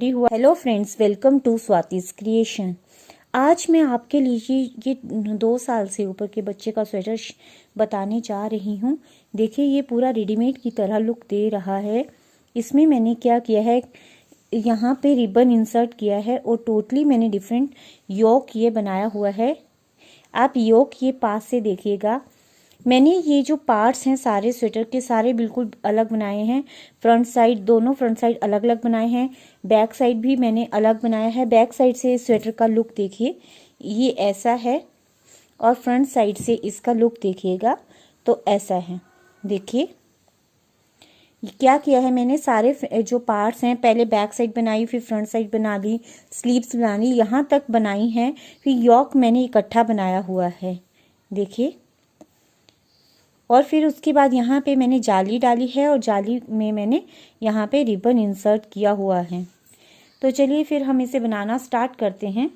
Ready हुआ। Hello friends, welcome to Swati's creation. आज मैं आपके लिए ये 2 साल से ऊपर के बच्चे का स्वेटर बताने जा रही हूँ। देखिए, ये पूरा रेडीमेड की तरह लुक दे रहा है। इसमें मैंने क्या किया है, यहाँ पे रिबन इंसर्ट किया है और टोटली मैंने डिफरेंट योक ये बनाया हुआ है। आप योक ये पास से देखिएगा। मैंने ये जो पार्ट्स हैं सारे स्वेटर के सारे बिल्कुल अलग बनाए हैं। फ्रंट साइड, दोनों फ्रंट साइड अलग अलग बनाए हैं। बैक साइड भी मैंने अलग बनाया है। बैक साइड से स्वेटर का लुक देखिए, ये ऐसा है, और फ्रंट साइड से इसका लुक देखिएगा तो ऐसा है। देखिए क्या किया है मैंने, सारे जो पार्ट्स हैं पहले बैक साइड बनाई, फिर फ्रंट साइड बना ली, स्लीव्स बना ली, यहाँ तक बनाई हैं, फिर योक मैंने इकट्ठा बनाया हुआ है। देखिए, और फिर उसके बाद यहाँ पे मैंने जाली डाली है और जाली में मैंने यहाँ पे रिबन इंसर्ट किया हुआ है। तो चलिए फिर हम इसे बनाना स्टार्ट करते हैं।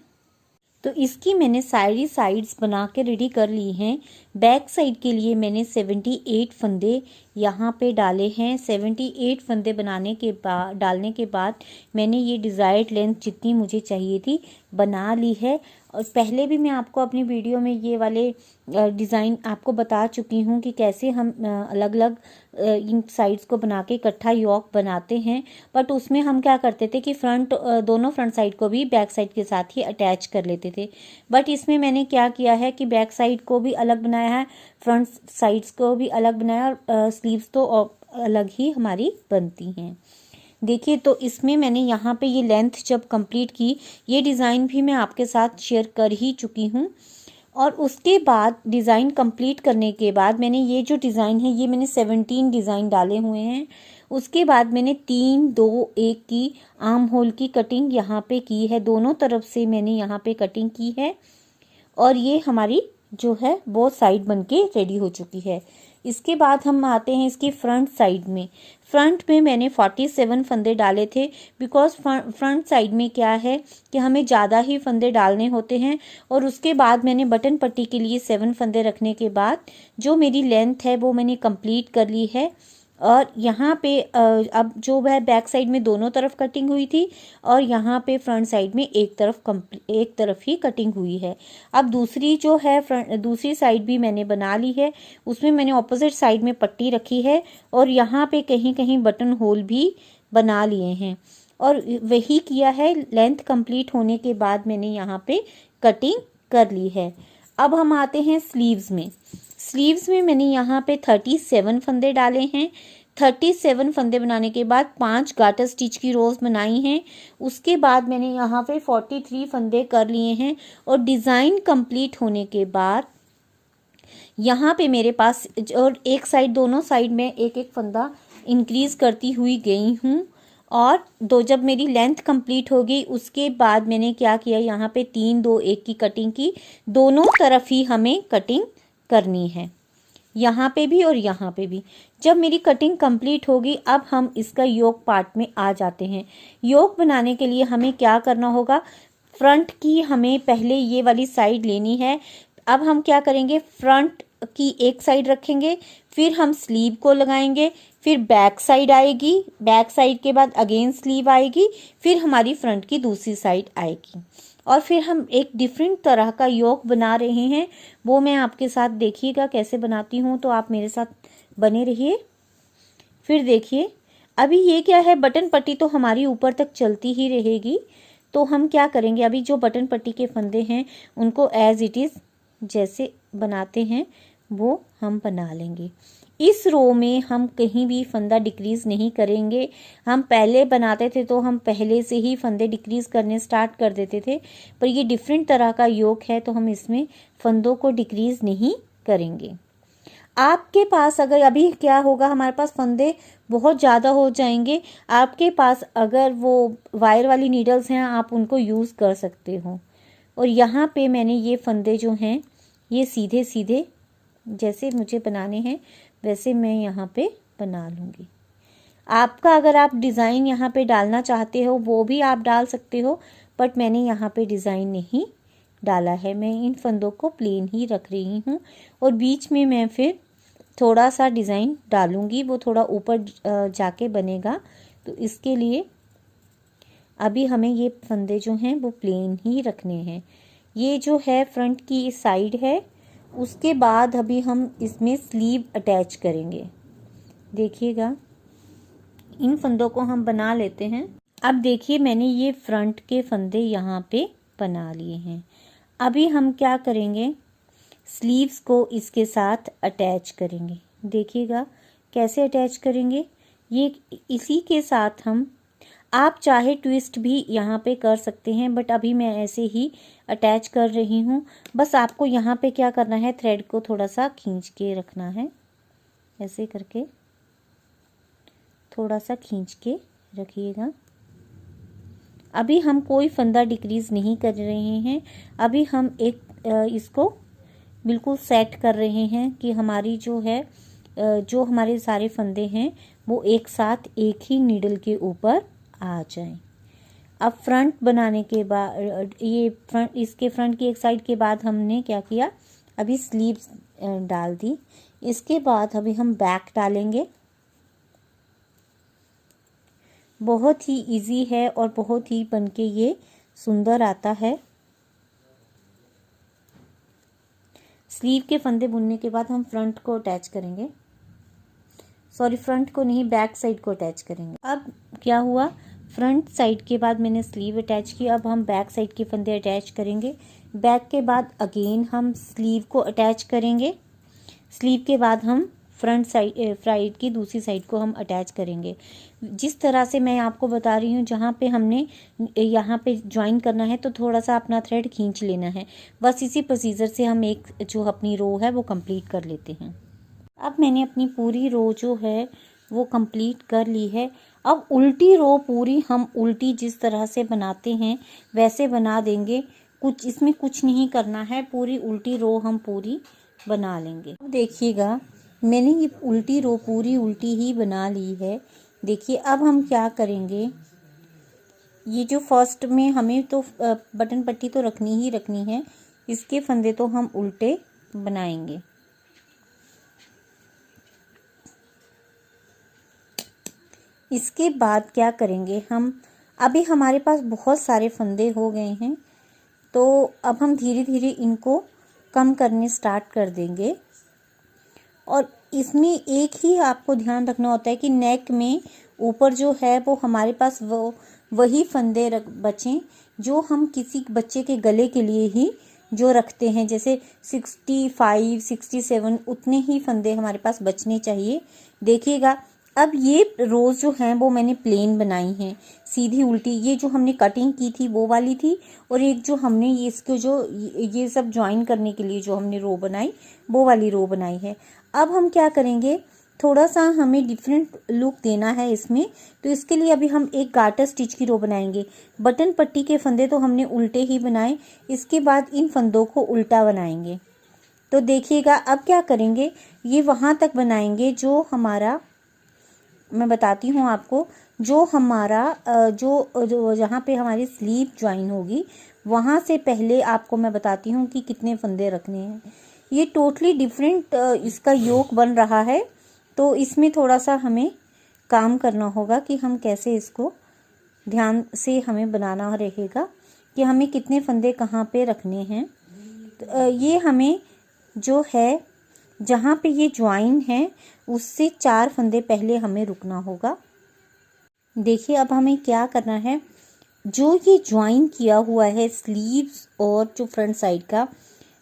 तो इसकी मैंने सारी साइड्स बना के रेडी कर ली हैं। बैक साइड के लिए मैंने 78 फंदे यहाँ पे डाले हैं। 78 फंदे डालने के बाद मैंने ये डिज़ायर्ड लेंथ जितनी मुझे चाहिए थी बना ली है। और पहले भी मैं आपको अपनी वीडियो में ये वाले डिज़ाइन आपको बता चुकी हूँ कि कैसे हम अलग अलग इन साइड्स को बना के इकट्ठा योक बनाते हैं। बट उसमें हम क्या करते थे कि दोनों फ्रंट साइड को भी बैक साइड के साथ ही अटैच कर लेते थे। बट इसमें मैंने क्या किया है कि बैक साइड को भी अलग बनाया है, फ्रंट साइड्स को भी अलग बनाया, और स्लीव्स तो अलग ही हमारी बनती हैं। देखिए, तो इसमें मैंने यहाँ पे ये लेंथ जब कंप्लीट की, ये डिज़ाइन भी मैं आपके साथ शेयर कर ही चुकी हूँ। और उसके बाद डिज़ाइन कंप्लीट करने के बाद मैंने ये जो डिज़ाइन है, ये मैंने 17 डिज़ाइन डाले हुए हैं। उसके बाद मैंने 3, 2, 1 की आर्म होल की कटिंग यहाँ पे की है। दोनों तरफ से मैंने यहाँ पे कटिंग की है और ये हमारी जो है वो साइड बन के रेडी हो चुकी है। इसके बाद हम आते हैं इसकी फ्रंट साइड में। फ्रंट में मैंने 47 फंदे डाले थे, बिकॉज फ्रंट साइड में क्या है कि हमें ज़्यादा ही फंदे डालने होते हैं। और उसके बाद मैंने बटन पट्टी के लिए 7 फंदे रखने के बाद जो मेरी लेंथ है वो मैंने कंप्लीट कर ली है। और यहाँ पे अब जो है बैक साइड में दोनों तरफ कटिंग हुई थी और यहाँ पे फ्रंट साइड में एक तरफ ही कटिंग हुई है। अब दूसरी जो है दूसरी साइड भी मैंने बना ली है। उसमें मैंने ऑपोजिट साइड में पट्टी रखी है और यहाँ पे कहीं कहीं बटन होल भी बना लिए हैं और वही किया है। लेंथ कंप्लीट होने के बाद मैंने यहाँ पे कटिंग कर ली है। अब हम आते हैं स्लीव्स में। स्लीव्स में मैंने यहाँ पे 37 फंदे डाले हैं। 37 फंदे बनाने के बाद 5 गाटर स्टिच की रोज बनाई हैं। उसके बाद मैंने यहाँ पे 43 फंदे कर लिए हैं और डिज़ाइन कंप्लीट होने के बाद यहाँ पे मेरे पास और एक साइड, दोनों साइड में एक एक फंदा इंक्रीज करती हुई गई हूँ। और जब मेरी लेंथ कंप्लीट हो गई उसके बाद मैंने क्या किया, यहाँ पे 3, 2, 1 की कटिंग की। दोनों तरफ ही हमें कटिंग करनी है, यहाँ पे भी और यहाँ पे भी। जब मेरी कटिंग कंप्लीट होगी, अब हम इसका योक पार्ट में आ जाते हैं। योक बनाने के लिए हमें क्या करना होगा, फ्रंट की हमें पहले ये वाली साइड लेनी है। अब हम क्या करेंगे, फ्रंट की एक साइड रखेंगे, फिर हम स्लीव को लगाएंगे, फिर बैक साइड आएगी, बैक साइड के बाद अगेन स्लीव आएगी, फिर हमारी फ्रंट की दूसरी साइड आएगी। और फिर हम एक डिफरेंट तरह का योक बना रहे हैं, वो मैं आपके साथ देखिएगा कैसे बनाती हूँ, तो आप मेरे साथ बने रहिए। फिर देखिए, अभी ये क्या है, बटन पट्टी तो हमारी ऊपर तक चलती ही रहेगी। तो हम क्या करेंगे, अभी जो बटन पट्टी के फंदे हैं उनको एज इट इज़ जैसे बनाते हैं वो हम बना लेंगे। इस रो में हम कहीं भी फंदा डिक्रीज नहीं करेंगे। हम पहले बनाते थे तो हम पहले से ही फंदे डिक्रीज करने स्टार्ट कर देते थे, पर ये डिफरेंट तरह का योक है तो हम इसमें फंदों को डिक्रीज नहीं करेंगे। आपके पास अगर अभी क्या होगा, हमारे पास फंदे बहुत ज़्यादा हो जाएंगे। आपके पास अगर वो वायर वाली नीडल्स हैं, आप उनको यूज़ कर सकते हो। और यहाँ पे मैंने ये फंदे जो हैं ये सीधे सीधे जैसे मुझे बनाने हैं वैसे मैं यहाँ पे बना लूँगी। आपका अगर आप डिज़ाइन यहाँ पे डालना चाहते हो वो भी आप डाल सकते हो, बट मैंने यहाँ पे डिज़ाइन नहीं डाला है। मैं इन फंदों को प्लेन ही रख रही हूँ और बीच में मैं फिर थोड़ा सा डिज़ाइन डालूँगी, वो थोड़ा ऊपर जाके बनेगा। तो इसके लिए अभी हमें ये फंदे जो हैं वो प्लेन ही रखने हैं। ये जो है फ्रंट की साइड है। उसके बाद अभी हम इसमें स्लीव अटैच करेंगे। देखिएगा, इन फंदों को हम बना लेते हैं। अब देखिए, मैंने ये फ्रंट के फंदे यहाँ पे बना लिए हैं। अभी हम क्या करेंगे, स्लीव्स को इसके साथ अटैच करेंगे। देखिएगा कैसे अटैच करेंगे। ये इसी के साथ हम, आप चाहे ट्विस्ट भी यहाँ पे कर सकते हैं, बट अभी मैं ऐसे ही अटैच कर रही हूँ। बस आपको यहाँ पे क्या करना है, थ्रेड को थोड़ा सा खींच के रखना है। ऐसे करके थोड़ा सा खींच के रखिएगा। अभी हम कोई फंदा डिक्रीज नहीं कर रहे हैं। अभी हम इसको बिल्कुल सेट कर रहे हैं कि हमारी जो है, जो हमारे सारे फंदे हैं वो एक साथ एक ही नीडल के ऊपर आ जाएं। अब फ्रंट बनाने के बाद, ये फ्रंट, इसके फ्रंट की एक साइड के बाद हमने क्या किया, अभी स्लीव्स डाल दी। इसके बाद अभी हम बैक डालेंगे। बहुत ही इजी है और बहुत ही बनके ये सुंदर आता है। स्लीव के फंदे बुनने के बाद हम फ्रंट को अटैच करेंगे, सॉरी फ्रंट को नहीं, बैक साइड को अटैच करेंगे। अब क्या हुआ, फ्रंट साइड के बाद मैंने स्लीव अटैच की। अब हम बैक साइड के फंदे अटैच करेंगे। बैक के बाद अगेन हम स्लीव को अटैच करेंगे। स्लीव के बाद हम फ्रंट साइड की दूसरी साइड को हम अटैच करेंगे। जिस तरह से मैं आपको बता रही हूँ, जहाँ पे हमने यहाँ पे ज्वाइन करना है तो थोड़ा सा अपना थ्रेड खींच लेना है। बस इसी प्रोसीजर से हम एक जो अपनी रो है वो कंप्लीट कर लेते हैं। अब मैंने अपनी पूरी रो जो है वो कंप्लीट कर ली है। अब उल्टी रो पूरी हम उल्टी जिस तरह से बनाते हैं वैसे बना देंगे। कुछ इसमें कुछ नहीं करना है, पूरी उल्टी रो हम पूरी बना लेंगे। अब देखिएगा, मैंने ये उल्टी रो पूरी उल्टी ही बना ली है। देखिए अब हम क्या करेंगे, ये जो फर्स्ट में हमें तो बटन पट्टी तो रखनी ही रखनी है, इसके फंदे तो हम उल्टे बनाएंगे। इसके बाद क्या करेंगे हम, अभी हमारे पास बहुत सारे फंदे हो गए हैं तो अब हम धीरे धीरे इनको कम करने स्टार्ट कर देंगे। और इसमें एक ही आपको ध्यान रखना होता है कि नेक में ऊपर जो है वो हमारे पास वो वही फंदे बचें जो हम किसी बच्चे के गले के लिए ही जो रखते हैं। जैसे 65, 67 उतने ही फंदे हमारे पास बचने चाहिए। देखिएगा, अब ये रोज़ जो हैं वो मैंने प्लेन बनाई हैं, सीधी उल्टी। ये जो हमने कटिंग की थी वो वाली थी, और एक जो हमने ये इसको जो ये सब ज्वाइन करने के लिए जो हमने रो बनाई वो वाली रो बनाई है। अब हम क्या करेंगे, थोड़ा सा हमें डिफरेंट लुक देना है इसमें, तो इसके लिए अभी हम एक गार्टर स्टिच की रो बनाएंगे। बटन पट्टी के फंदे तो हमने उल्टे ही बनाए, इसके बाद इन फंदों को उल्टा बनाएंगे। तो देखिएगा अब क्या करेंगे, ये वहाँ तक बनाएंगे जो हमारा, मैं बताती हूँ आपको, जो हमारा जो जहाँ पे हमारी स्लीव ज्वाइन होगी वहाँ से पहले आपको मैं बताती हूँ कि कितने फंदे रखने हैं। ये टोटली डिफरेंट इसका योक बन रहा है, तो इसमें थोड़ा सा हमें काम करना होगा कि हम कैसे इसको ध्यान से हमें बनाना रहेगा कि हमें कितने फंदे कहाँ पे रखने हैं। तो ये हमें जो है जहाँ पे ये ज्वाइन है उससे 4 फंदे पहले हमें रुकना होगा। देखिए अब हमें क्या करना है, जो ये ज्वाइन किया हुआ है स्लीव्स और जो फ्रंट साइड का,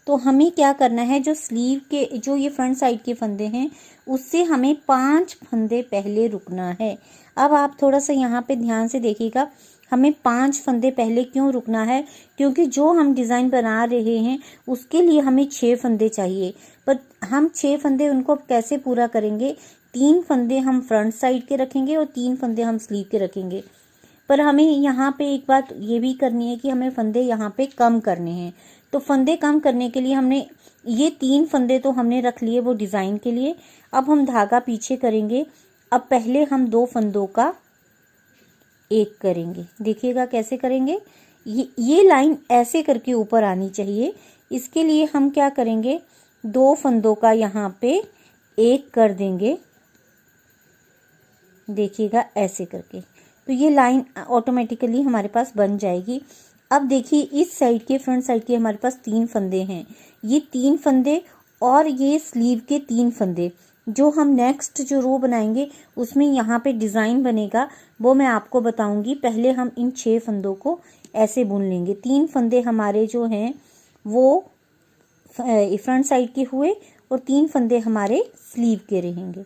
तो हमें क्या करना है, जो स्लीव के जो ये फ्रंट साइड के फंदे हैं उससे हमें 5 फंदे पहले रुकना है। अब आप थोड़ा सा यहाँ पे ध्यान से देखिएगा, हमें 5 फंदे पहले क्यों रुकना है, क्योंकि जो हम डिज़ाइन बना रहे हैं उसके लिए हमें 6 फंदे चाहिए। पर हम 6 फंदे उनको कैसे पूरा करेंगे, 3 फंदे हम फ्रंट साइड के रखेंगे और 3 फंदे हम स्लीव के रखेंगे। पर हमें यहाँ पे एक बात ये भी करनी है कि हमें फंदे यहाँ पे कम करने हैं। तो फंदे कम करने के लिए हमने ये 3 फंदे तो हमने रख लिए वो डिज़ाइन के लिए। अब हम धागा पीछे करेंगे। अब पहले हम 2 फंदों का एक करेंगे। देखिएगा कैसे करेंगे, ये लाइन ऐसे करके ऊपर आनी चाहिए। इसके लिए हम क्या करेंगे, 2 फंदों का यहाँ पे एक कर देंगे। देखिएगा ऐसे करके तो ये लाइन ऑटोमेटिकली हमारे पास बन जाएगी। अब देखिए इस साइड के फ्रंट साइड के हमारे पास 3 फंदे हैं, ये 3 फंदे और ये स्लीव के 3 फंदे। जो हम नेक्स्ट जो रो बनाएंगे उसमें यहाँ पे डिज़ाइन बनेगा, वो मैं आपको बताऊंगी। पहले हम इन 6 फंदों को ऐसे बुन लेंगे। 3 फंदे हमारे जो हैं वो फ्रंट साइड के हुए और 3 फंदे हमारे स्लीव के रहेंगे।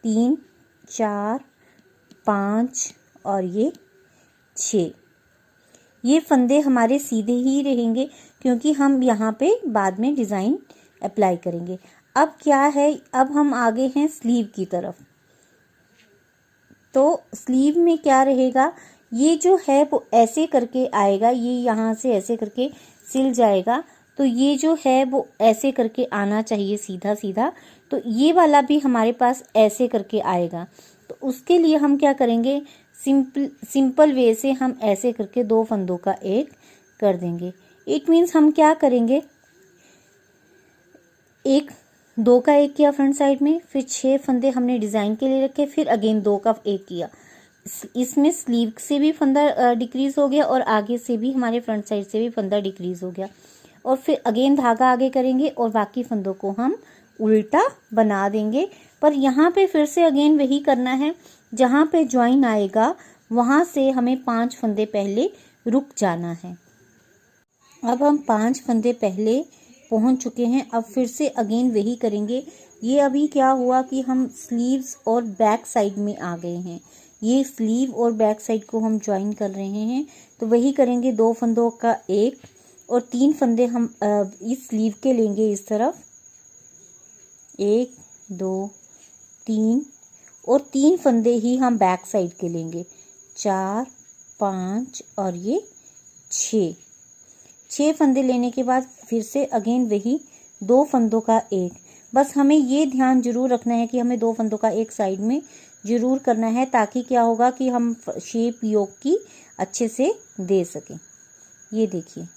3 4 5 और ये 6। ये फंदे हमारे सीधे ही रहेंगे क्योंकि हम यहाँ पे बाद में डिज़ाइन अप्लाई करेंगे। अब क्या है, अब हम आगे हैं स्लीव की तरफ। तो स्लीव में क्या रहेगा, ये जो है वो ऐसे करके आएगा, ये यहाँ से ऐसे करके सिल जाएगा। तो ये जो है वो ऐसे करके आना चाहिए सीधा सीधा। तो ये वाला भी हमारे पास ऐसे करके आएगा। तो उसके लिए हम क्या करेंगे, सिंपल वे से हम ऐसे करके 2 फंदों का एक कर देंगे। इट मीन्स हम क्या करेंगे, 2 का एक किया फ्रंट साइड में, फिर 6 फंदे हमने डिज़ाइन के लिए रखे, फिर अगेन 2 का एक किया। इसमें स्लीव से भी फंदा डिक्रीज हो गया और आगे से भी हमारे फ्रंट साइड से भी फंदा डिक्रीज हो गया। और फिर अगेन धागा आगे करेंगे और बाकी फंदों को हम उल्टा बना देंगे। पर यहाँ पे फिर से अगेन वही करना है, जहाँ पे ज्वाइन आएगा वहाँ से हमें 5 फंदे पहले रुक जाना है। अब हम 5 फंदे पहले पहुँच चुके हैं। अब फिर से अगेन वही करेंगे। ये अभी क्या हुआ कि हम स्लीव्स और बैक साइड में आ गए हैं। ये स्लीव और बैक साइड को हम ज्वाइन कर रहे हैं, तो वही करेंगे। 2 फंदों का एक और 3 फंदे हम इस स्लीव के लेंगे इस तरफ, 1 2 3, और 3 फंदे ही हम बैक साइड के लेंगे, 4 5 और ये 6 फंदे लेने के बाद फिर से अगेन वही 2 फंदों का एक। बस हमें ये ध्यान जरूर रखना है कि हमें 2 फंदों का एक साइड में जरूर करना है, ताकि क्या होगा कि हम शेप योक की अच्छे से दे सकें। ये देखिए,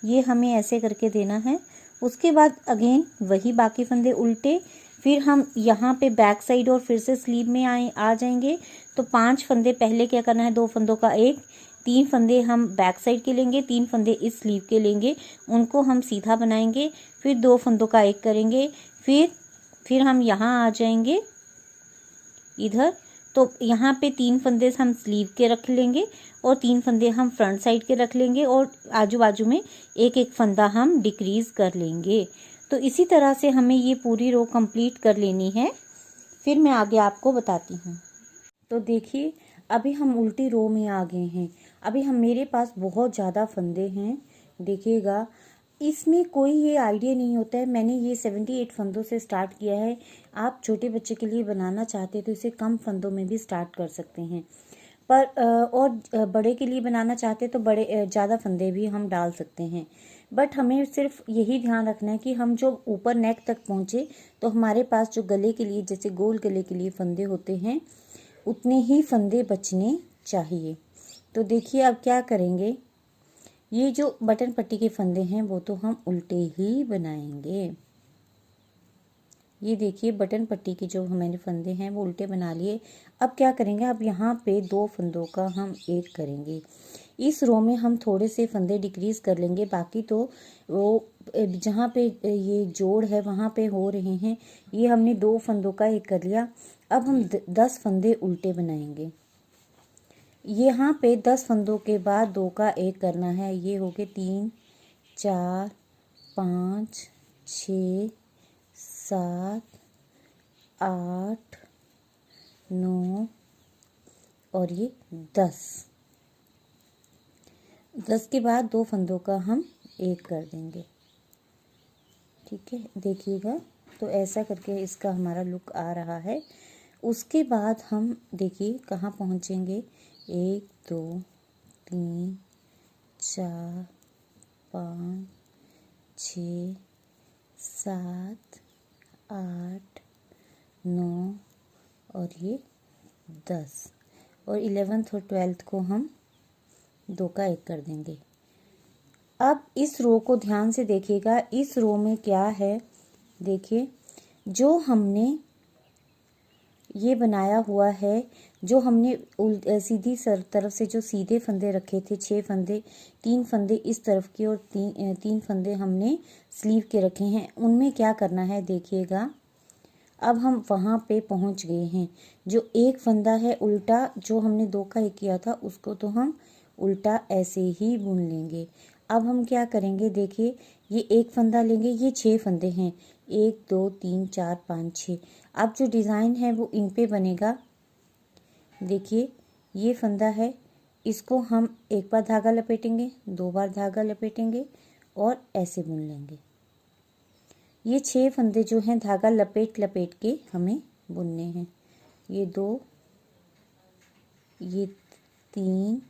ये हमें ऐसे करके देना है। उसके बाद अगेन वही बाकी फंदे उल्टे, फिर हम यहाँ पे बैक साइड और फिर से स्लीव में आ जाएंगे। तो 5 फंदे पहले क्या करना है, 2 फंदों का एक, 3 फंदे हम बैक साइड के लेंगे, 3 फंदे इस स्लीव के लेंगे, उनको हम सीधा बनाएंगे, फिर 2 फंदों का एक करेंगे, फिर हम यहाँ आ जाएंगे इधर। तो यहाँ पे 3 फंदे हम स्लीव के रख लेंगे और 3 फंदे हम फ्रंट साइड के रख लेंगे और आजू बाजू में एक एक फंदा हम डिक्रीज कर लेंगे। तो इसी तरह से हमें ये पूरी रो कंप्लीट कर लेनी है। फिर मैं आगे आपको बताती हूँ। तो देखिए, अभी हम उल्टी रो में आ गए हैं। अभी मेरे पास बहुत ज़्यादा फंदे हैं, देखिएगा। इसमें कोई ये आइडिया नहीं होता है। मैंने ये 78 फंदों से स्टार्ट किया है। आप छोटे बच्चे के लिए बनाना चाहते तो इसे कम फंदों में भी स्टार्ट कर सकते हैं, पर और बड़े के लिए बनाना चाहते तो बड़े ज़्यादा फंदे भी हम डाल सकते हैं। बट हमें सिर्फ यही ध्यान रखना है कि हम जो ऊपर नेक तक पहुँचे तो हमारे पास जो गले के लिए, जैसे गोल गले के लिए फंदे होते हैं, उतने ही फंदे बचने चाहिए। तो देखिए, अब क्या करेंगे, ये जो बटन पट्टी के फंदे हैं वो तो हम उल्टे ही बनाएंगे। ये देखिए, बटन पट्टी के जो हमारे फंदे हैं वो उल्टे बना लिए। अब क्या करेंगे, अब यहाँ पे 2 फंदों का हम एक करेंगे। इस रो में हम थोड़े से फंदे डिक्रीज कर लेंगे, बाकी तो वो जहाँ पे ये जोड़ है वहाँ पे हो रहे हैं। ये हमने 2 फंदों का एक कर लिया। अब हम 10 फंदे उल्टे बनाएंगे। यहाँ पे 10 फंदों के बाद 2 का एक करना है। ये हो गए 3 4 5 6 7 8 9 और ये 10 के बाद 2 फंदों का हम एक कर देंगे। ठीक है, देखिएगा। तो ऐसा करके इसका हमारा लुक आ रहा है। उसके बाद हम देखिए कहाँ पहुँचेंगे, 1 2 3 4 5 6 7 8 9 और ये 10 और 11th और 12th को हम 2 का एक कर देंगे। अब इस रो को ध्यान से देखिएगा। इस रो में क्या है, देखिए, जो हमने ये बनाया हुआ है जो हमने सीधी तरफ से जो सीधे फंदे रखे थे 6 फंदे, 3 फंदे इस तरफ के और तीन फंदे हमने स्लीव के रखे हैं। उनमें क्या करना है देखिएगा, अब हम वहाँ पे पहुँच गए हैं। जो एक फंदा है उल्टा, जो हमने 2 का 1 किया था उसको तो हम उल्टा ऐसे ही बुन लेंगे। अब हम क्या करेंगे देखिए, ये एक फंदा लेंगे, ये 6 फंदे हैं, 1 2 3 4 5 6। अब जो डिज़ाइन है वो इन पे बनेगा। देखिए ये फंदा है, इसको हम एक बार धागा लपेटेंगे, 2 बार धागा लपेटेंगे और ऐसे बुन लेंगे। ये 6 फंदे जो हैं धागा लपेट लपेट के हमें बुनने हैं। ये 2, ये 3,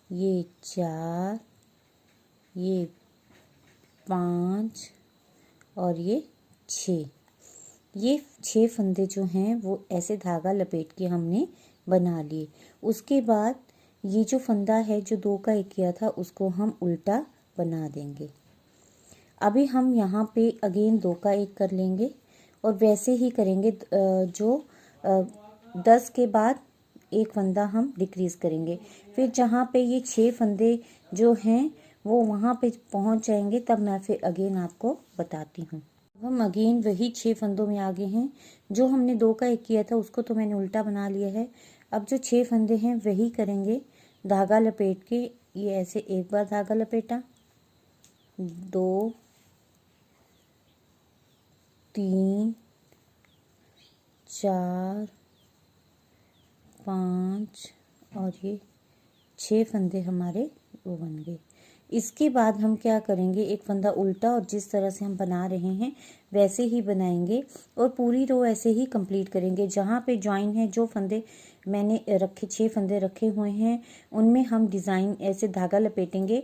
ये 4, ये 5 और ये 6। ये 6 फंदे जो हैं वो ऐसे धागा लपेट के हमने बना लिए। उसके बाद ये जो फंदा है जो 2 का 1 किया था उसको हम उल्टा बना देंगे। अभी हम यहाँ पे अगेन 2 का 1 कर लेंगे और वैसे ही करेंगे। जो 10 के बाद एक फंदा हम डिक्रीज़ करेंगे। फिर जहाँ पे ये 6 फंदे जो हैं वो वहाँ पे पहुँच जाएंगे, तब मैं फिर अगेन आपको बताती हूँ। हम अगेन वही 6 फंदों में आगे हैं। जो हमने 2 का 1 किया था उसको तो मैंने उल्टा बना लिया है। अब जो 6 फंदे हैं वही करेंगे धागा लपेट के। ये ऐसे एक बार धागा लपेटा, 2 3 4 5 और ये 6 फंदे हमारे वो बन गए। इसके बाद हम क्या करेंगे, एक फंदा उल्टा और जिस तरह से हम बना रहे हैं वैसे ही बनाएंगे और पूरी रो ऐसे ही कंप्लीट करेंगे। जहाँ पे जॉइन है, जो फंदे मैंने रखे 6 फंदे रखे हुए हैं उनमें हम डिज़ाइन ऐसे धागा लपेटेंगे।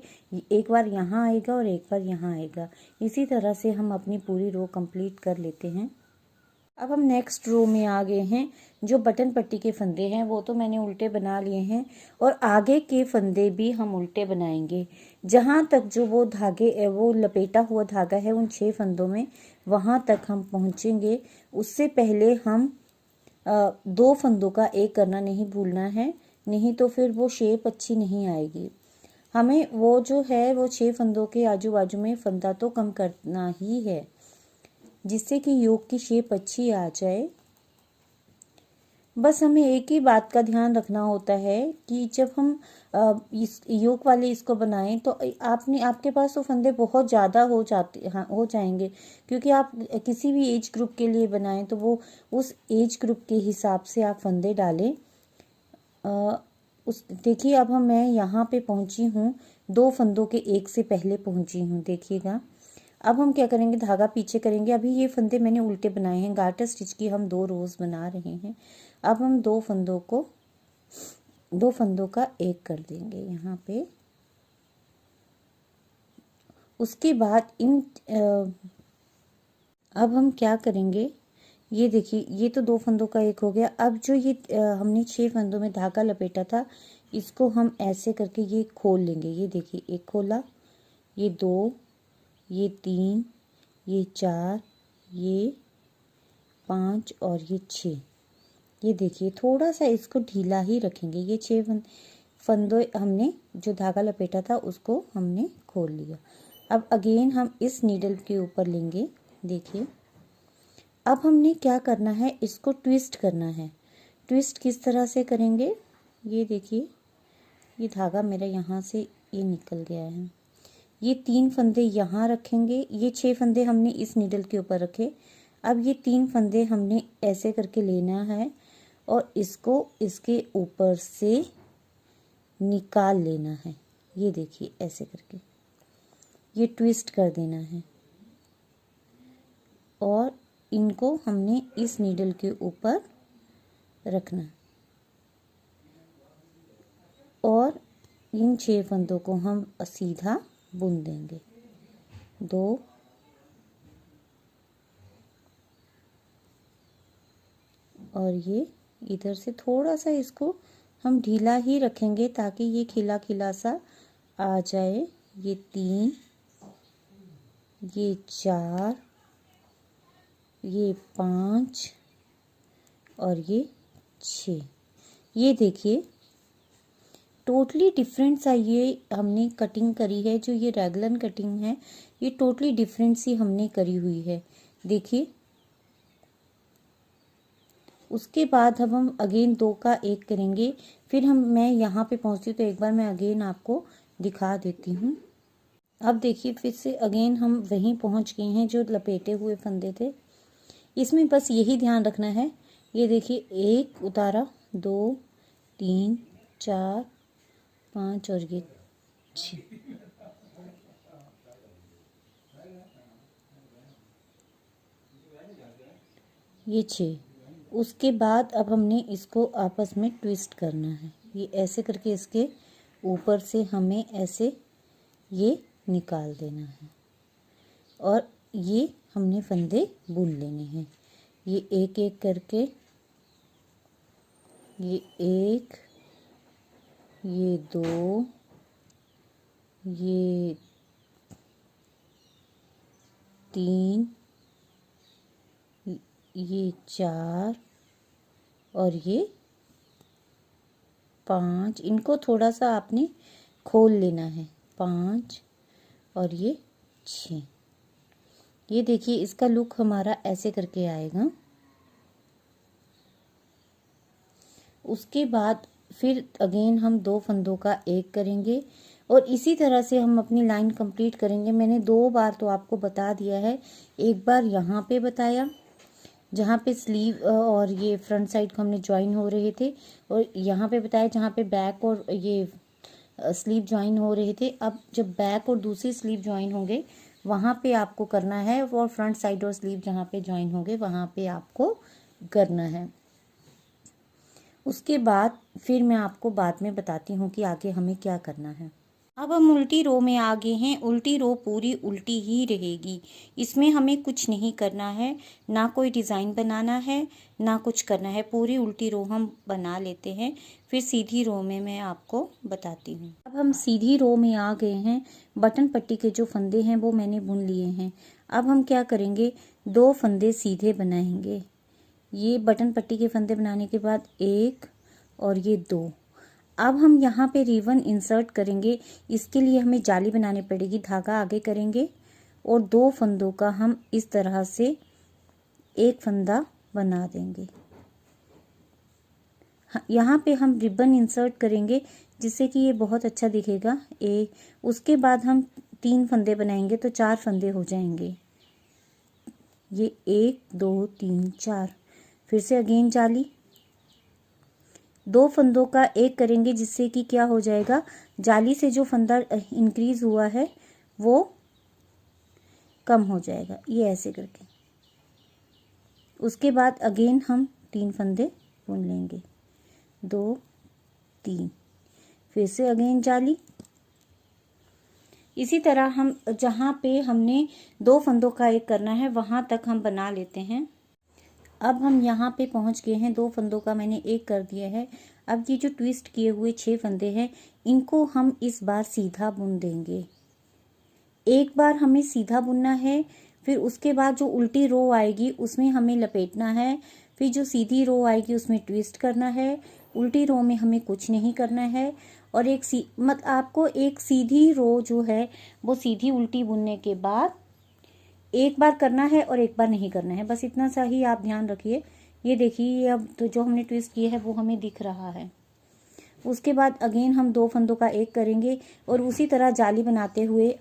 एक बार यहाँ आएगा और एक बार यहाँ आएगा। इसी तरह से हम अपनी पूरी रो कंप्लीट कर लेते हैं। अब हम नेक्स्ट रो में आ गए हैं। जो बटन पट्टी के फंदे हैं वो तो मैंने उल्टे बना लिए हैं और आगे के फंदे भी हम उल्टे बनाएंगे। जहाँ तक जो वो धागे वो लपेटा हुआ धागा है उन 6 फंदों में, वहाँ तक हम पहुँचेंगे। उससे पहले हम 2 फंदों का 1 करना नहीं भूलना है, नहीं तो फिर वो शेप अच्छी नहीं आएगी। हमें वो जो है वो 6 फंदों के आजू बाजू में फंदा तो कम करना ही है, जिससे कि योग की शेप अच्छी आ जाए। बस हमें एक ही बात का ध्यान रखना होता है कि जब हम इस योग वाले इसको बनाएं तो आपके पास तो फंदे बहुत ज़्यादा हो जाएंगे, क्योंकि आप किसी भी एज ग्रुप के लिए बनाएं तो वो उस एज ग्रुप के हिसाब से आप फंदे डालें। देखिए अब मैं यहाँ पे पहुँची हूँ, 2 फंदों के 1 से पहले पहुँची हूँ। देखिएगा अब हम क्या करेंगे, धागा पीछे करेंगे। अभी ये फंदे मैंने उल्टे बनाए हैं। गार्टर स्टिच की हम 2 रोज बना रहे हैं। अब हम 2 फंदों का 1 कर देंगे यहाँ पे। उसके बाद अब हम क्या करेंगे, ये देखिए ये तो 2 फंदों का 1 हो गया। अब जो ये हमने 6 फंदों में धागा लपेटा था इसको हम ऐसे करके ये खोल लेंगे। ये देखिए, एक खोला, ये 2, ये 3, ये 4, ये 5 और ये 6। ये देखिए थोड़ा सा इसको ढीला ही रखेंगे। ये 6 फंदों हमने जो धागा लपेटा था उसको हमने खोल लिया। अब अगेन हम इस नीडल के ऊपर लेंगे। देखिए अब हमने क्या करना है, इसको ट्विस्ट करना है। ट्विस्ट किस तरह से करेंगे, ये देखिए ये धागा मेरा यहाँ से ये निकल गया है। ये 3 फंदे यहाँ रखेंगे, ये 6 फंदे हमने इस नीडल के ऊपर रखे। अब ये 3 फंदे हमने ऐसे करके लेना है और इसको इसके ऊपर से निकाल लेना है। ये देखिए ऐसे करके ये ट्विस्ट कर देना है और इनको हमने इस नीडल के ऊपर रखना और इन 6 फंदों को हम सीधा बुन देंगे। 2 और ये इधर से थोड़ा सा इसको हम ढीला ही रखेंगे ताकि ये खिला खिला सा आ जाए। ये 3, ये 4, ये 5 और ये 6। ये देखिए टोटली डिफरेंट सा ये हमने कटिंग करी है। जो ये रेगुलर कटिंग है ये टोटली डिफरेंट सी हमने करी हुई है, देखिए। उसके बाद अब हम अगेन 2 का 1 करेंगे। फिर मैं यहाँ पे पहुँचती हूँ तो एक बार मैं अगेन आपको दिखा देती हूँ। अब देखिए फिर से अगेन हम वहीं पहुँच गए हैं जो लपेटे हुए फंदे थे। इसमें बस यही ध्यान रखना है, ये देखिए 1 उतारा, 2 3 4 5 और ये 6। ये 6। उसके बाद अब हमने इसको आपस में ट्विस्ट करना है। ये ऐसे करके इसके ऊपर से हमें ऐसे ये निकाल देना है और ये हमने फंदे बुन लेने हैं। ये एक एक करके, ये 1, ये 2, ये 3, ये 4 और ये 5। इनको थोड़ा सा आपने खोल लेना है, 5 और ये 6। ये देखिए इसका लुक हमारा ऐसे करके आएगा। उसके बाद फिर अगेन हम 2 फंदों का 1 करेंगे और इसी तरह से हम अपनी लाइन कंप्लीट करेंगे। मैंने 2 बार तो आपको बता दिया है, एक बार यहाँ पे बताया जहाँ पे स्लीव और ये फ्रंट साइड को हमने ज्वाइन हो रहे थे, और यहाँ पे बताया जहाँ पे बैक और ये स्लीव ज्वाइन हो रहे थे। अब जब बैक और दूसरी स्लीव ज्वाइन होंगे वहाँ पे आपको करना है, और फ्रंट साइड और स्लीव जहाँ पे ज्वाइन होंगे वहाँ पे आपको करना है। उसके बाद फिर मैं आपको बाद में बताती हूँ कि आगे हमें क्या करना है। अब हम उल्टी रो में आ गए हैं। उल्टी रो पूरी उल्टी ही रहेगी, इसमें हमें कुछ नहीं करना है, ना कोई डिज़ाइन बनाना है, ना कुछ करना है। पूरी उल्टी रो हम बना लेते हैं, फिर सीधी रो में मैं आपको बताती हूँ। अब हम सीधी रो में आ गए हैं। बटन पट्टी के जो फंदे हैं वो मैंने बुन लिए हैं। अब हम क्या करेंगे, 2 फंदे सीधे बनाएंगे। ये बटन पट्टी के फंदे बनाने के बाद 1 और ये 2। अब हम यहाँ पे रिबन इंसर्ट करेंगे। इसके लिए हमें जाली बनानी पड़ेगी। धागा आगे करेंगे और 2 फंदों का हम इस तरह से एक फंदा बना देंगे। यहाँ पे हम रिबन इंसर्ट करेंगे जिससे कि ये बहुत अच्छा दिखेगा। उसके बाद हम 3 फंदे बनाएंगे तो 4 फंदे हो जाएंगे। ये 1 2 3 4। फिर से अगेन जाली, 2 फंदों का 1 करेंगे जिससे कि क्या हो जाएगा, जाली से जो फंदा इंक्रीज हुआ है वो कम हो जाएगा, ये ऐसे करके। उसके बाद अगेन हम 3 फंदे बुन लेंगे, 2 3। फिर से अगेन जाली। इसी तरह हम जहाँ पे हमने 2 फंदों का 1 करना है वहां तक हम बना लेते हैं। अब हम यहाँ पे पहुँच गए हैं। 2 फंदों का मैंने 1 कर दिया है। अब ये जो ट्विस्ट किए हुए 6 फंदे हैं इनको हम इस बार सीधा बुन देंगे। एक बार हमें सीधा बुनना है, फिर उसके बाद जो उल्टी रो आएगी उसमें हमें लपेटना है, फिर जो सीधी रो आएगी उसमें ट्विस्ट करना है। उल्टी रो में हमें कुछ नहीं करना है। और आपको एक सीधी रो जो है वो सीधी उल्टी बुनने के बाद एक बार करना है और एक बार नहीं करना है, बस इतना सा ही आप ध्यान रखिए। ये देखिए अब तो जो हमने ट्विस्ट किया है वो हमें दिख रहा है। उसके बाद अगेन हम 2 फंदों का 1 करेंगे और उसी तरह जाली बनाते हुए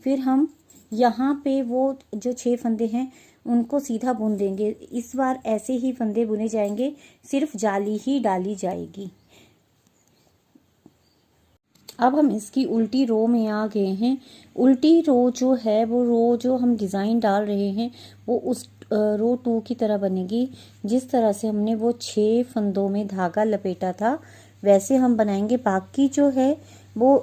फिर हम यहाँ पे वो जो 6 फंदे हैं उनको सीधा बुन देंगे। इस बार ऐसे ही फंदे बुने जाएंगे, सिर्फ जाली ही डाली जाएगी। अब हम इसकी उल्टी रो में आ गए हैं। उल्टी रो जो है वो रो जो हम डिज़ाइन डाल रहे हैं वो उस रो 2 की तरह बनेगी। जिस तरह से हमने वो 6 फंदों में धागा लपेटा था वैसे हम बनाएंगे। बाकी जो है वो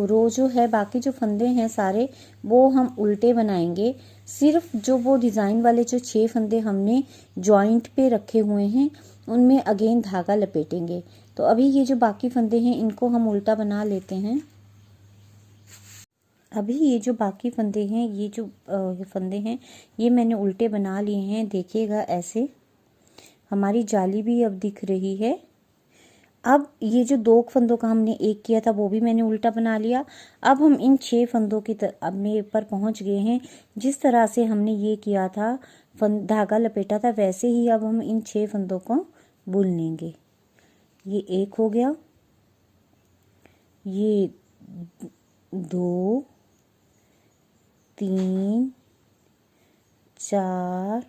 रो जो है, बाकी जो फंदे हैं सारे वो हम उल्टे बनाएंगे। सिर्फ जो वो डिज़ाइन वाले जो 6 फंदे हमने जॉइंट पे रखे हुए हैं उनमें अगेन धागा लपेटेंगे। तो अभी ये जो बाकी फंदे हैं इनको हम उल्टा बना लेते हैं। अभी ये जो बाकी फंदे हैं, ये जो फंदे हैं ये मैंने उल्टे बना लिए हैं, देखिएगा ऐसे। हमारी जाली भी अब दिख रही है। अब ये जो 2 फंदों का हमने एक किया था वो भी मैंने उल्टा बना लिया। अब हम इन 6 फंदों की अब में पर पहुंच गए हैं। जिस तरह से हमने ये किया था, धागा लपेटा था, वैसे ही अब हम इन 6 फंदों को बुन लेंगे। ये 1 हो गया, ये 2, 3, 4,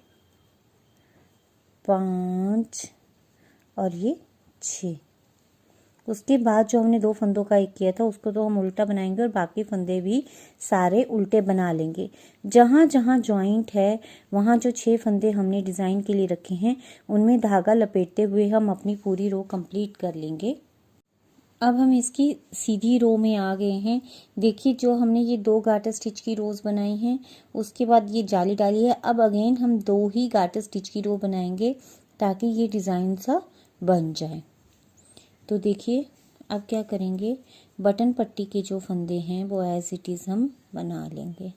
5 और ये 6। उसके बाद जो हमने 2 फंदों का एक किया था उसको तो हम उल्टा बनाएंगे और बाकी फंदे भी सारे उल्टे बना लेंगे। जहाँ जहाँ जॉइंट है वहाँ जो 6 फंदे हमने डिज़ाइन के लिए रखे हैं उनमें धागा लपेटते हुए हम अपनी पूरी रो कंप्लीट कर लेंगे। अब हम इसकी सीधी रो में आ गए हैं। देखिए जो हमने ये 2 गार्टर स्टिच की रोज़ बनाई हैं, उसके बाद ये जाली डाली है। अब अगेन हम 2 ही गार्टर स्टिच की रो बनाएंगे ताकि ये डिज़ाइन सा बन जाए। तो देखिए अब क्या करेंगे, बटन पट्टी के जो फंदे हैं वो एज इट इज़ हम बना लेंगे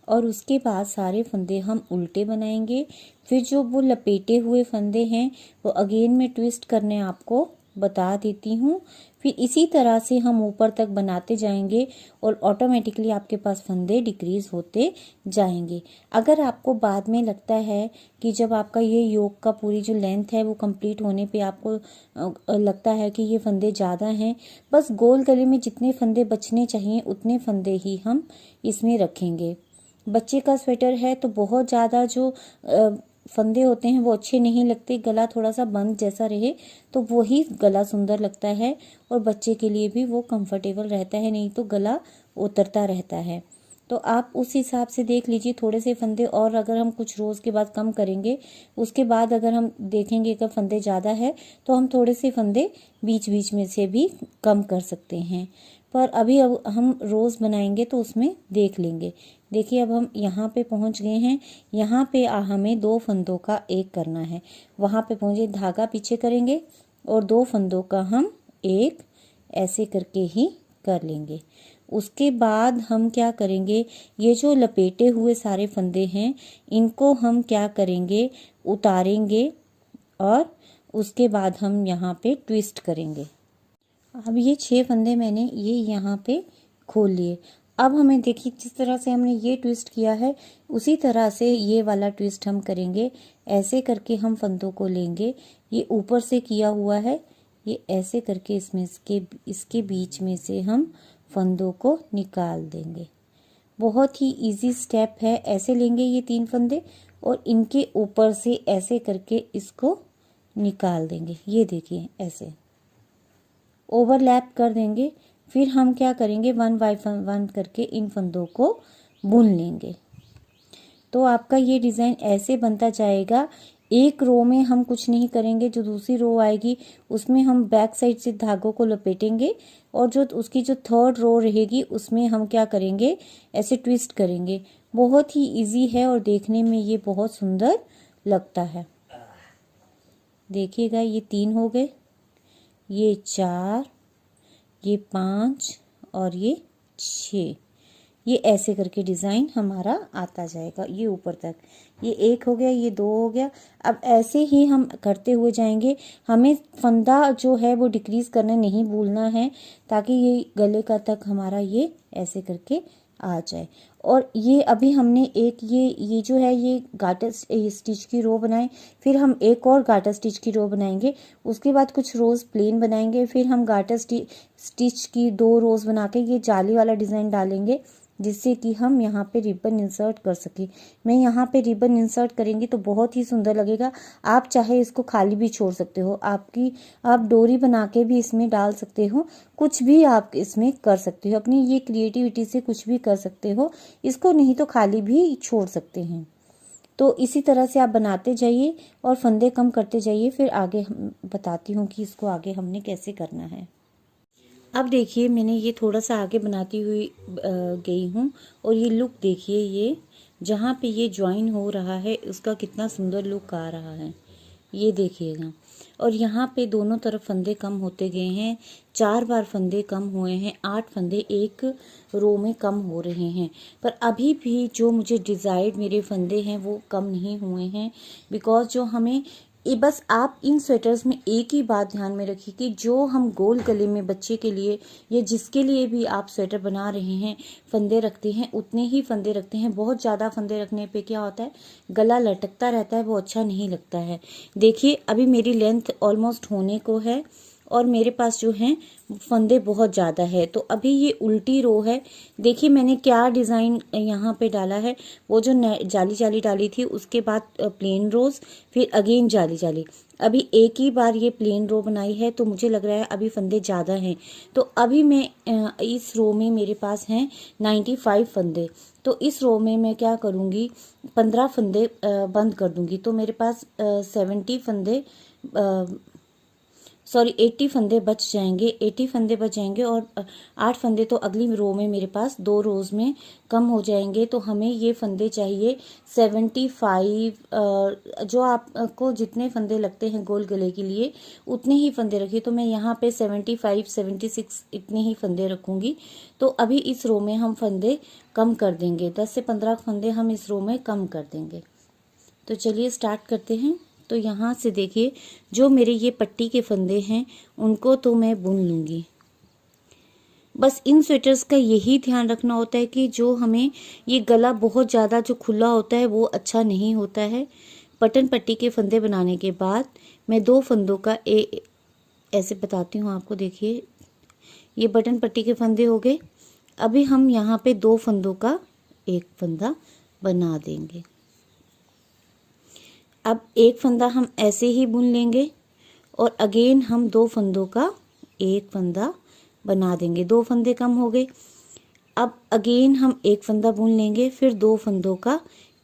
और उसके बाद सारे फंदे हम उल्टे बनाएंगे। फिर जो वो लपेटे हुए फंदे हैं वो अगेन में ट्विस्ट करने आपको बता देती हूँ। फिर इसी तरह से हम ऊपर तक बनाते जाएंगे और ऑटोमेटिकली आपके पास फंदे डिक्रीज होते जाएंगे। अगर आपको बाद में लगता है कि जब आपका ये योक का पूरी जो लेंथ है वो कंप्लीट होने पे आपको लगता है कि ये फंदे ज़्यादा हैं, बस गोल गले में जितने फंदे बचने चाहिए उतने फंदे ही हम इसमें रखेंगे। बच्चे का स्वेटर है तो बहुत ज़्यादा जो फंदे होते हैं वो अच्छे नहीं लगते। गला थोड़ा सा बंद जैसा रहे तो वो ही गला सुंदर लगता है और बच्चे के लिए भी वो कंफर्टेबल रहता है, नहीं तो गला उतरता रहता है। तो आप उस हिसाब से देख लीजिए थोड़े से फंदे, और अगर हम कुछ रोज़ के बाद कम करेंगे उसके बाद अगर हम देखेंगे कि फंदे ज़्यादा है तो हम थोड़े से फंदे बीच बीच में से भी कम कर सकते हैं। पर अभी अब हम रोज़ बनाएंगे तो उसमें देख लेंगे। देखिए अब हम यहाँ पे पहुँच गए हैं। यहाँ पे हमें 2 फंदों का एक करना है। वहाँ पे पहुँचे, धागा पीछे करेंगे और 2 फंदों का हम एक ऐसे करके ही कर लेंगे। उसके बाद हम क्या करेंगे, ये जो लपेटे हुए सारे फंदे हैं इनको हम क्या करेंगे, उतारेंगे और उसके बाद हम यहाँ पे ट्विस्ट करेंगे। अब ये 6 फंदे मैंने ये यहाँ पे खोल लिए। अब हमें देखिए जिस तरह से हमने ये ट्विस्ट किया है उसी तरह से ये वाला ट्विस्ट हम करेंगे। ऐसे करके हम फंदों को लेंगे, ये ऊपर से किया हुआ है, ये ऐसे करके इसमें इसके बीच में से हम फंदों को निकाल देंगे। बहुत ही इजी स्टेप है। ऐसे लेंगे ये 3 फंदे और इनके ऊपर से ऐसे करके इसको निकाल देंगे। ये देखिए ऐसे ओवरलैप कर देंगे। फिर हम क्या करेंगे, 1 बाय 1 करके इन फंदों को बुन लेंगे। तो आपका ये डिज़ाइन ऐसे बनता जाएगा। एक रो में हम कुछ नहीं करेंगे, जो दूसरी रो आएगी उसमें हम बैक साइड से धागों को लपेटेंगे और जो उसकी जो 3rd रो रहेगी उसमें हम क्या करेंगे, ऐसे ट्विस्ट करेंगे। बहुत ही इजी है और देखने में ये बहुत सुंदर लगता है। देखिएगा ये 3 हो गए, ये 4, ये 5 और ये 6। ये ऐसे करके डिज़ाइन हमारा आता जाएगा ये ऊपर तक। ये 1 हो गया, ये 2 हो गया। अब ऐसे ही हम करते हुए जाएंगे। हमें फंदा जो है वो डिक्रीज करना नहीं भूलना है ताकि ये गले का तक हमारा ये ऐसे करके आ जाए। और ये अभी हमने एक ये जो है ये गार्टर स्टिच की रो बनाए, फिर हम एक और गार्टर स्टिच की रो बनाएंगे। उसके बाद कुछ रोज़ प्लेन बनाएंगे, फिर हम गार्टर स्टिच की 2 रोज़ बना के ये जाली वाला डिज़ाइन डालेंगे जिससे कि हम यहाँ पे रिबन इंसर्ट कर सकें। मैं यहाँ पे रिबन इंसर्ट करेंगी तो बहुत ही सुंदर लगेगा। आप चाहे इसको खाली भी छोड़ सकते हो, आप डोरी बना के भी इसमें डाल सकते हो, कुछ भी आप इसमें कर सकते हो। अपनी ये क्रिएटिविटी से कुछ भी कर सकते हो इसको, नहीं तो खाली भी छोड़ सकते हैं। तो इसी तरह से आप बनाते जाइए और फंदे कम करते जाइए। फिर आगे हम बताती हूँ कि इसको आगे हमने कैसे करना है। अब देखिए मैंने ये थोड़ा सा आगे बनाती हुई गई हूँ और ये लुक देखिए, ये जहाँ पे ये ज्वाइन हो रहा है उसका कितना सुंदर लुक आ रहा है, ये देखिएगा। और यहाँ पे दोनों तरफ फंदे कम होते गए हैं। 4 बार फंदे कम हुए हैं, 8 फंदे एक रो में कम हो रहे हैं। पर अभी भी जो मुझे डिज़ायर्ड मेरे फंदे हैं वो कम नहीं हुए हैं, बिकॉज जो हमें ये बस आप इन स्वेटर्स में एक ही बात ध्यान में रखिए कि जो हम गोल गले में बच्चे के लिए या जिसके लिए भी आप स्वेटर बना रहे हैं फंदे रखते हैं, उतने ही फंदे रखते हैं। बहुत ज़्यादा फंदे रखने पे क्या होता है, गला लटकता रहता है, वो अच्छा नहीं लगता है। देखिए अभी मेरी लेंथ ऑलमोस्ट होने को है और मेरे पास जो हैं फंदे बहुत ज़्यादा है। तो अभी ये उल्टी रो है। देखिए मैंने क्या डिज़ाइन यहाँ पे डाला है, वो जो जाली जाली डाली थी उसके बाद प्लेन रोज, फिर अगेन जाली जाली। अभी एक ही बार ये प्लेन रो बनाई है, तो मुझे लग रहा है अभी फंदे ज़्यादा हैं। तो अभी मैं इस रो में मेरे पास हैं 95 फंदे। तो इस रो में मैं क्या करूँगी, 15 फंदे बंद कर दूँगी। तो मेरे पास 70 फंदे 80 फंदे बच जाएंगे। 80 फंदे बच जाएंगे और 8 फंदे तो अगली रो में मेरे पास 2 रोज में कम हो जाएंगे। तो हमें ये फंदे चाहिए 75। जो आपको जितने फंदे लगते हैं गोल गले के लिए उतने ही फंदे रखिए। तो मैं यहाँ पे 75 76 इतने ही फंदे रखूँगी। तो अभी इस रो में हम फंदे कम कर देंगे, 10 से 15 फंदे हम इस रो में कम कर देंगे। तो चलिए स्टार्ट करते हैं। तो यहाँ से देखिए जो मेरे ये पट्टी के फंदे हैं उनको तो मैं बुन लूँगी। बस इन स्वेटर्स का यही ध्यान रखना होता है कि जो हमें ये गला बहुत ज़्यादा जो खुला होता है वो अच्छा नहीं होता है। बटन पट्टी के फंदे बनाने के बाद मैं 2 फंदों का ऐसे बताती हूँ आपको। देखिए ये बटन पट्टी के फंदे हो गए। अभी हम यहाँ पे 2 फंदों का एक फंदा बना देंगे। अब एक फंदा हम ऐसे ही बुन लेंगे और अगेन हम 2 फंदों का एक फंदा बना देंगे। 2 फंदे कम हो गए। अब अगेन हम एक फंदा बुन लेंगे, फिर 2 फंदों का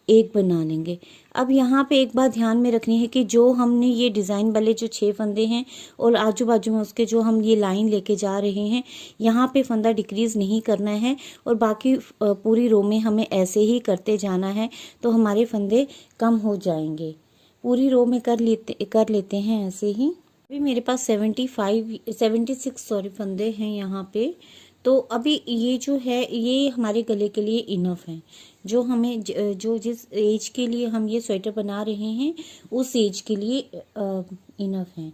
एक बना लेंगे। अब यहाँ पे एक बात ध्यान में रखनी है कि जो हमने ये डिज़ाइन वाले जो 6 फंदे हैं और आजू बाजू में उसके जो हम ये लाइन लेके जा रहे हैं, यहाँ पे फंदा डिक्रीज़ नहीं करना है और बाकी पूरी रो में हमें ऐसे ही करते जाना है। तो हमारे फंदे कम हो जाएंगे। पूरी रो में कर लेते हैं ऐसे ही। अभी मेरे पास 76 फंदे हैं यहाँ पे। तो अभी ये जो है ये हमारे गले के लिए इनफ है। जो हमें जो जिस एज के लिए हम ये स्वेटर बना रहे हैं उस एज के लिए इनफ है।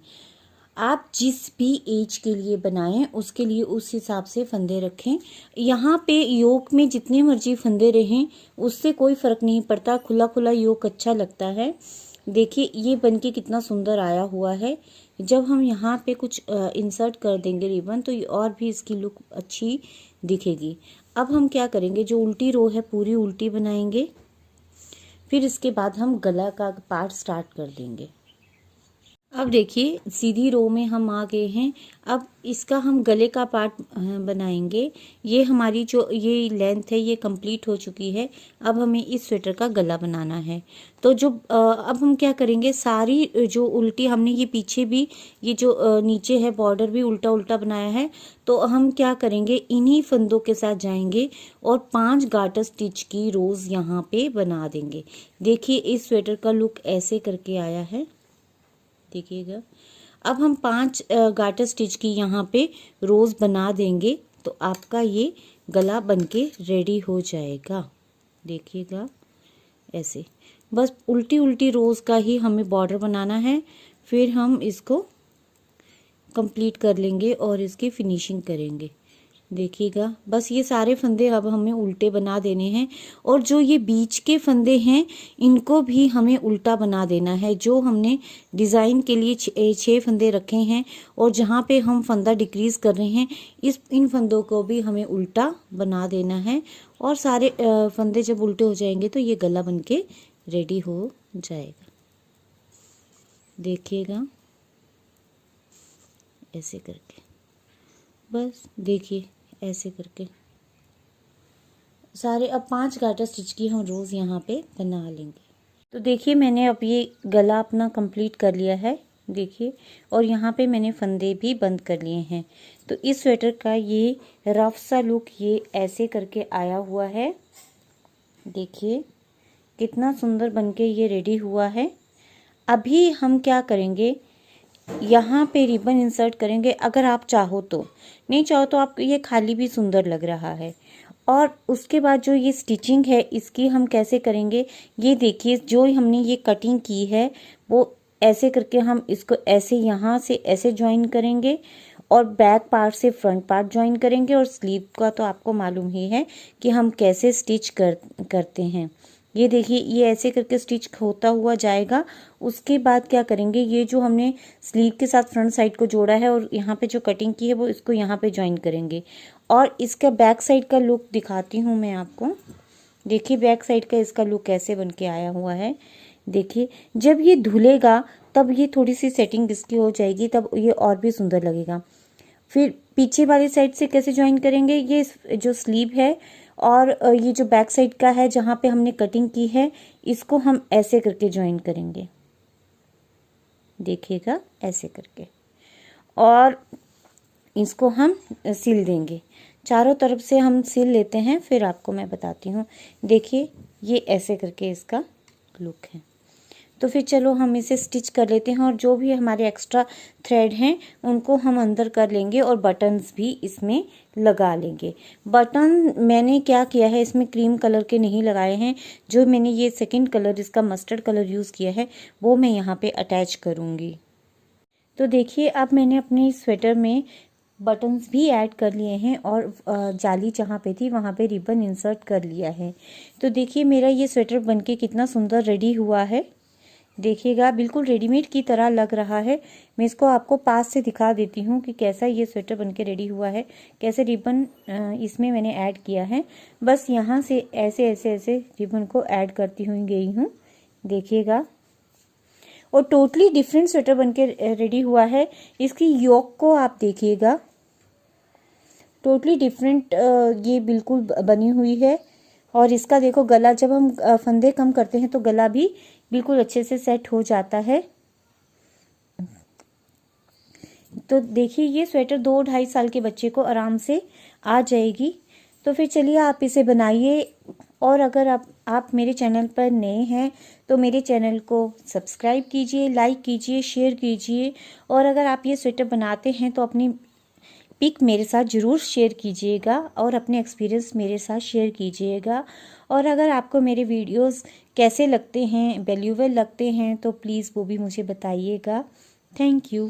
आप जिस भी एज के लिए बनाएं उसके लिए उस हिसाब से फंदे रखें। यहाँ पे योक में जितने मर्जी फंदे रहें उससे कोई फ़र्क नहीं पड़ता, खुला खुला योक अच्छा लगता है। देखिए ये बनके कितना सुंदर आया हुआ है। जब हम यहाँ पे कुछ इंसर्ट कर देंगे रिबन तो ये और भी इसकी लुक अच्छी दिखेगी। अब हम क्या करेंगे, जो उल्टी रो है पूरी उल्टी बनाएंगे, फिर इसके बाद हम गला का पार्ट स्टार्ट कर देंगे। अब देखिए सीधी रो में हम आ गए हैं। अब इसका हम गले का पार्ट बनाएंगे। ये हमारी जो ये लेंथ है ये कंप्लीट हो चुकी है। अब हमें इस स्वेटर का गला बनाना है। तो जो अब हम क्या करेंगे, सारी जो उल्टी हमने ये पीछे भी ये जो नीचे है बॉर्डर भी उल्टा उल्टा बनाया है। तो हम क्या करेंगे, इन्हीं फंदों के साथ जाएंगे और 5 गार्टर स्टिच की रोज़ यहाँ पे बना देंगे। देखिए इस स्वेटर का लुक ऐसे करके आया है, देखिएगा। अब हम 5 गार्टर स्टिच की यहाँ पे रोज़ बना देंगे तो आपका ये गला बनके रेडी हो जाएगा। देखिएगा ऐसे बस उल्टी उल्टी रोज़ का ही हमें बॉर्डर बनाना है, फिर हम इसको कंप्लीट कर लेंगे और इसकी फिनिशिंग करेंगे। देखिएगा बस ये सारे फंदे अब हमें उल्टे बना देने हैं और जो ये बीच के फंदे हैं इनको भी हमें उल्टा बना देना है। जो हमने डिज़ाइन के लिए 6 फंदे रखे हैं और जहाँ पे हम फंदा डिक्रीज़ कर रहे हैं इन फंदों को भी हमें उल्टा बना देना है। और सारे फंदे जब उल्टे हो जाएंगे तो ये गला बनके रेडी हो जाएगा। देखिएगा ऐसे करके, बस देखिए ऐसे करके सारे। अब 5 गार्टर स्टिच की हम रोज़ यहाँ पे बना लेंगे। तो देखिए मैंने अब ये गला अपना कंप्लीट कर लिया है, देखिए। और यहाँ पे मैंने फंदे भी बंद कर लिए हैं। तो इस स्वेटर का ये रफ सा लुक ये ऐसे करके आया हुआ है। देखिए कितना सुंदर बनके ये रेडी हुआ है। अभी हम क्या करेंगे, यहाँ पे रिबन इंसर्ट करेंगे अगर आप चाहो तो, नहीं चाहो तो आप ये खाली भी सुंदर लग रहा है। और उसके बाद जो ये स्टिचिंग है इसकी हम कैसे करेंगे, ये देखिए जो हमने ये कटिंग की है वो ऐसे करके हम इसको ऐसे यहाँ से ऐसे ज्वाइन करेंगे और बैक पार्ट से फ्रंट पार्ट ज्वाइन करेंगे। और स्लीव का तो आपको मालूम ही है कि हम कैसे स्टिच करते हैं। ये देखिए ये ऐसे करके स्टिच होता हुआ जाएगा। उसके बाद क्या करेंगे, ये जो हमने स्लीव के साथ फ्रंट साइड को जोड़ा है और यहाँ पे जो कटिंग की है वो इसको यहाँ पे ज्वाइन करेंगे। और इसका बैक साइड का लुक दिखाती हूँ मैं आपको। देखिए बैक साइड का इसका लुक कैसे बन के आया हुआ है। देखिए जब ये धुलेगा तब ये थोड़ी सी सेटिंग इसकी हो जाएगी, तब ये और भी सुंदर लगेगा। फिर पीछे वाली साइड से कैसे ज्वाइन करेंगे, ये जो स्लीव है और ये जो बैक साइड का है जहाँ पे हमने कटिंग की है इसको हम ऐसे करके ज्वाइन करेंगे, देखिएगा ऐसे करके। और इसको हम सिल देंगे, चारों तरफ से हम सिल लेते हैं, फिर आपको मैं बताती हूँ। देखिए ये ऐसे करके इसका लुक है। तो फिर चलो हम इसे स्टिच कर लेते हैं और जो भी हमारे एक्स्ट्रा थ्रेड हैं उनको हम अंदर कर लेंगे और बटन्स भी इसमें लगा लेंगे। बटन मैंने क्या किया है, इसमें क्रीम कलर के नहीं लगाए हैं, जो मैंने ये सेकंड कलर इसका मस्टर्ड कलर यूज़ किया है वो मैं यहाँ पे अटैच करूँगी। तो देखिए अब मैंने अपने स्वेटर में बटन्स भी ऐड कर लिए हैं और जाली जहाँ पे थी वहाँ पे रिबन इंसर्ट कर लिया है। तो देखिए मेरा ये स्वेटर बनके कितना सुंदर रेडी हुआ है। देखिएगा बिल्कुल रेडीमेड की तरह लग रहा है। मैं इसको आपको पास से दिखा देती हूँ कि कैसा ये स्वेटर बनके रेडी हुआ है, कैसे रिबन इसमें मैंने ऐड किया है। बस यहाँ से ऐसे ऐसे ऐसे रिबन को ऐड करती हुई गई हूँ, देखिएगा। और टोटली डिफरेंट स्वेटर बनके रेडी हुआ है। इसकी योक को आप देखिएगा, टोटली डिफरेंट ये बिल्कुल बनी हुई है। और इसका देखो गला, जब हम फंदे कम करते हैं तो गला भी बिल्कुल अच्छे से सेट हो जाता है। तो देखिए ये स्वेटर 2-2.5 साल के बच्चे को आराम से आ जाएगी। तो फिर चलिए आप इसे बनाइए। और अगर आप मेरे चैनल पर नए हैं तो मेरे चैनल को सब्सक्राइब कीजिए, लाइक कीजिए, शेयर कीजिए। और अगर आप ये स्वेटर बनाते हैं तो अपनी पिक मेरे साथ ज़रूर शेयर कीजिएगा और अपने एक्सपीरियंस मेरे साथ शेयर कीजिएगा। और अगर आपको मेरे वीडियोस कैसे लगते हैं, वैल्यूएबल लगते हैं तो प्लीज़ वो भी मुझे बताइएगा। Thank you.